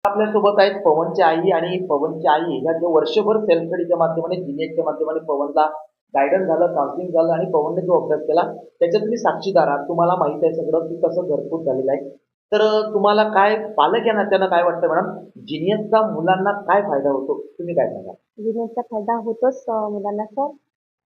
आपल्यासोबत आहेत पवनची आई आणि पवनची आई ह्या जे वर्षभर सेल्फ स्टडीच्या माध्यमाने जीनियसच्या माध्यमाने पवनला गायडन्स झालं, काउन्सिलिंग झालं आणि पवनने जो अभ्यास केला त्याच्यात तुम्ही साक्षीदार आहात. तुम्हाला माहित आहे सगळं की कसं घरपोच झालेलं आहे. तर तुम्हाला काय पालक या नात्यानं काय वाटतं मॅडम, जीनियसचा मुलांना काय फायदा होतो, तुम्ही काय सांगाल? जीनियसचा फायदा होतोच मुलांना सर.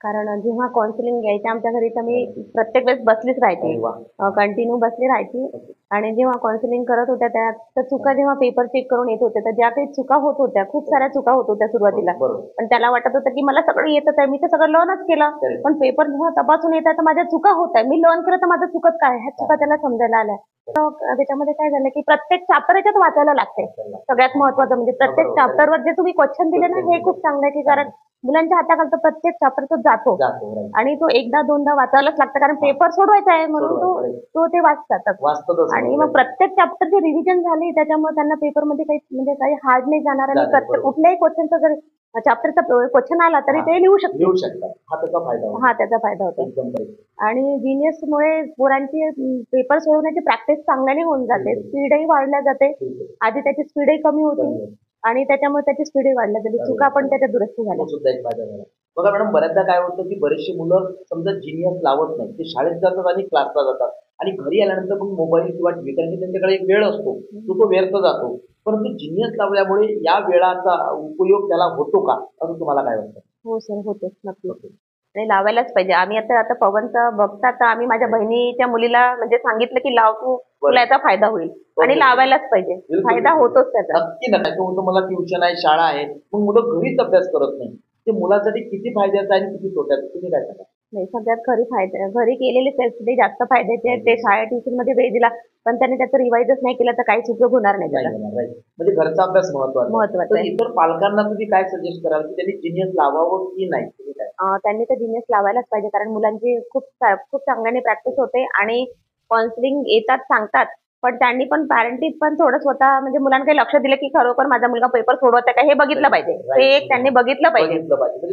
कारण जेव्हा काउन्सिलिंग घ्यायचे आमच्या घरी तर मी प्रत्येक वेळेस बसलीच राहायची, अरे वा. कंटिन्यू बसली राहायची. आणि जेव्हा काउन्सिलिंग करत होत्या त्या तर चुका जेव्हा पेपर चेक करून येत होत्या तर ज्या काही चुका होत होत्या, खूप साऱ्या चुका होत होत्या सुरुवातीला. बरोबर. पण त्याला वाटत होतं की मला सगळं येतच आहे, मी तर सगळं लर्नच केलं. Correct. पण पेपर जेव्हा तपासून येतात तर माझ्या चुका होत आहे, मी लर्न केलं तर माझं चुकत काय, ह्या चुका त्याला समजायला आल्या. तर त्याच्यामध्ये काय झालं की प्रत्येक चॅप्टर याच्यात वाचायला लागते. सगळ्यात महत्वाचं म्हणजे प्रत्येक बरोबर. चॅप्टरवर जे तुम्ही क्वेश्चन दिले ना हे खूप चांगलं आहे की कारण मुलांच्या हाताखालचा प्रत्येक चॅप्टर तो जातो right. आणि तो एकदा दोनदा वाचायलाच लागतं कारण पेपर सोडवायचा आहे म्हणून सोडवायचा, तो ते वाचतात. वास्तवच आणि मग प्रत्येक चॅप्टरची रिव्हिजन झाली त्याच्यामुळे त्यांना पेपरमध्ये काही म्हणजे काही हार्ड नाही जाणार आणि जाणार, प्रत्येक बरोबर. कुठल्याही क्वेश्चनचा जरी चॅप्टरचा क्वेश्चन आला तरी ते लिहू लिहू शकतात. शकतात. हा त्याचा फायदा होतो. हा त्याचा फायदा होतो. एकदम बरोबर. आणि जीनियसमुळे पोरांची पेपर सोडवण्याची प्रॅक्टिस चांगल्याने होऊन जाते, स्पीडही वाढल्या जाते. आधी त्याची स्पीडही कमी होती आणि त्याच्यामुळे त्याची स्पीडही वाढल्या जाते, चुका पण त्याच्या दुरुस्त झाल्या. तो सुद्धा एक फायदा झाला. बघा मॅडम, बऱ्याचदा काय होतं की बरेचसे मुलं समजा जीनियस लावत नाही, ते शाळेत जातात आणि क्लासला जातात आणि घरी आल्यानंतर मग मोबाईल किंवा ट्विटर त्यांच्याकडे एक वेळ असतो, तो व्यर्थ जातो. परंतु जीनियस लावल्यामुळे या वेळाचा उपयोग त्याला होतो का, असं तुम्हाला काय वाटतं? हो सर, होतेच नक्की. आणि लावायलाच पाहिजे. आम्ही आता पवनचं बघता तर आम्ही माझ्या बहिणीच्या मुलीला म्हणजे सांगितलं की लाव तू, तुला याचा फायदा होईल आणि लावायलाच पाहिजे. फायदा होतोच त्याचा. नक्की ना. काय होतं, मला ट्युशन आहे, शाळा आहे, मग मुलं घरीच अभ्यास करत नाही. ते मुलासाठी किती फायद्याचं आहे आणि किती तोट्याचं, तुम्ही काय सांगा? नाही, सगळ्यात घरी केलेले सेल्फ स्टडी जास्त फायद्याचे आहेत. ते शाळा ट्युशन मध्ये वेळ दिला पण त्याने त्याचं रिवाइजच नाही केलं तर काहीच उपयोग होणार नाही त्याला. म्हणजे घरचा अभ्यास महत्वाचा आहे. इतर पालकांना तुम्ही काय सजेस्ट कराल की त्यांनी जीनियस लावावं की नाही, तुम्ही काय? त्यांनी तर जीनियस लावायलाच पाहिजे कारण मुलांची खूप चांगल्याने प्रॅक्टिस होते आणि काउन्सिलिंग येतात सांगतात पण त्यांनी पण पॅरेंटनी पण थोडं स्वतः म्हणजे मुलांना काही लक्ष दिलं की खरोखर माझा मुलगा पेपर सोडवत आहे का हे बघितलं पाहिजे. ते एक त्यांनी बघितलं पाहिजे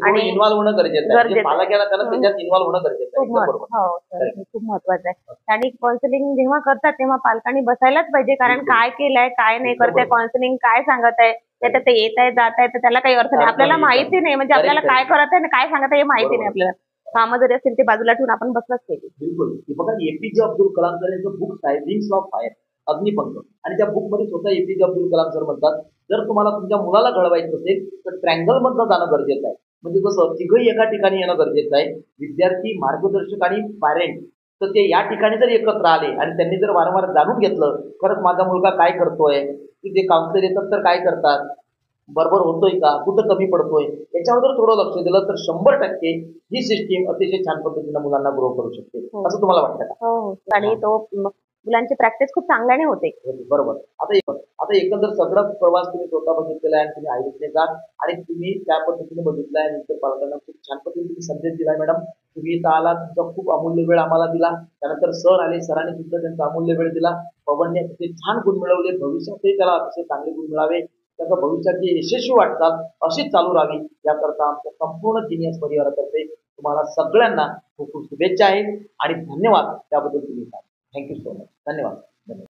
आणि इन्व्हॉल्व होणं गरजेचं आहे. पालकाला त्याच्यात इन्व्हॉल्व होणं गरजेचं आहे. हो, खूप महत्वाचं आहे. त्यांनी काउन्सिलिंग जेव्हा करतात तेव्हा पालकांनी बसायलाच पाहिजे कारण काय केलंय काय नाही करताय, काउन्सिलिंग काय सांगत आहे, त्याच्यात ते येत आहे जात आहे तर त्याला काही अर्थ नाही. आपल्याला माहिती नाही म्हणजे आपल्याला काय करत आहे काय सांगत आहे हे माहिती नाही. आपल्याला कामं जरी असतील ते बाजूला ठेवून आपण बसलंच पाहिजे. बिलकुल. बघा, एपीजे अब्दुल कलाम सर यांचं बुक आहे विंग्स ऑफ फायर, अग्निपंख, आणि त्या बुक मध्ये स्वतः एपीजे अब्दुल कलाम सर म्हणतात, जर तुम्हाला तुमच्या मुलाला घडवायचं असेल तर ट्रँगल मधनं जाणं गरजेचं आहे. म्हणजे जसं तिघही एका ठिकाणी येणं गरजेचं आहे, विद्यार्थी, मार्गदर्शक आणि पॅरेंट. तर ते या ठिकाणी जर एकत्र आले आणि त्यांनी जर वारंवार जाणून घेतलं खरंच माझा मुलगा काय करतोय, की जे काउन्सिलर येतात तर काय करतात, बरोबर होतोय का, कुठं कमी पडतोय, याच्यावर जर थोडं लक्ष दिलं तर 100% ही सिस्टीम अतिशय छान पद्धतीने मुलांना ग्रो करू शकते. असं तुम्हाला वाटतं का? हो, आणि तो मुलांची प्रॅक्टिस खूप चांगल्याने होते. बरोबर. आता एकंदर सगळा प्रवास तुम्ही स्वतः बघितलेला आहे आणि तुम्ही आयुष्याचा आणि तुम्ही त्या पद्धतीने बघितलाय आणि इतर पालकांना खूप छान पद्धतीने तुम्ही संदेश दिलाय. मॅडम, तुम्ही इथं आला, तुमचा खूप अमूल्य वेळ आम्हाला दिला. त्यानंतर सर आले, सरांनी सुद्धा त्यांचा अमूल्य वेळ दिला. पवनने अतिशय छान गुण मिळवले, भविष्यातही त्याला अतिशय चांगले गुण मिळावे, त्याचा भविष्याची यशस्वी वाटचाल अशीच चालू राहावी याकरता आमच्या संपूर्ण जीनियस परिवारातर्फे तुम्हाला सगळ्यांना खूप खूप शुभेच्छा आहेत आणि धन्यवाद त्याबद्दल तुम्ही. Thank you so much. धन्यवाद.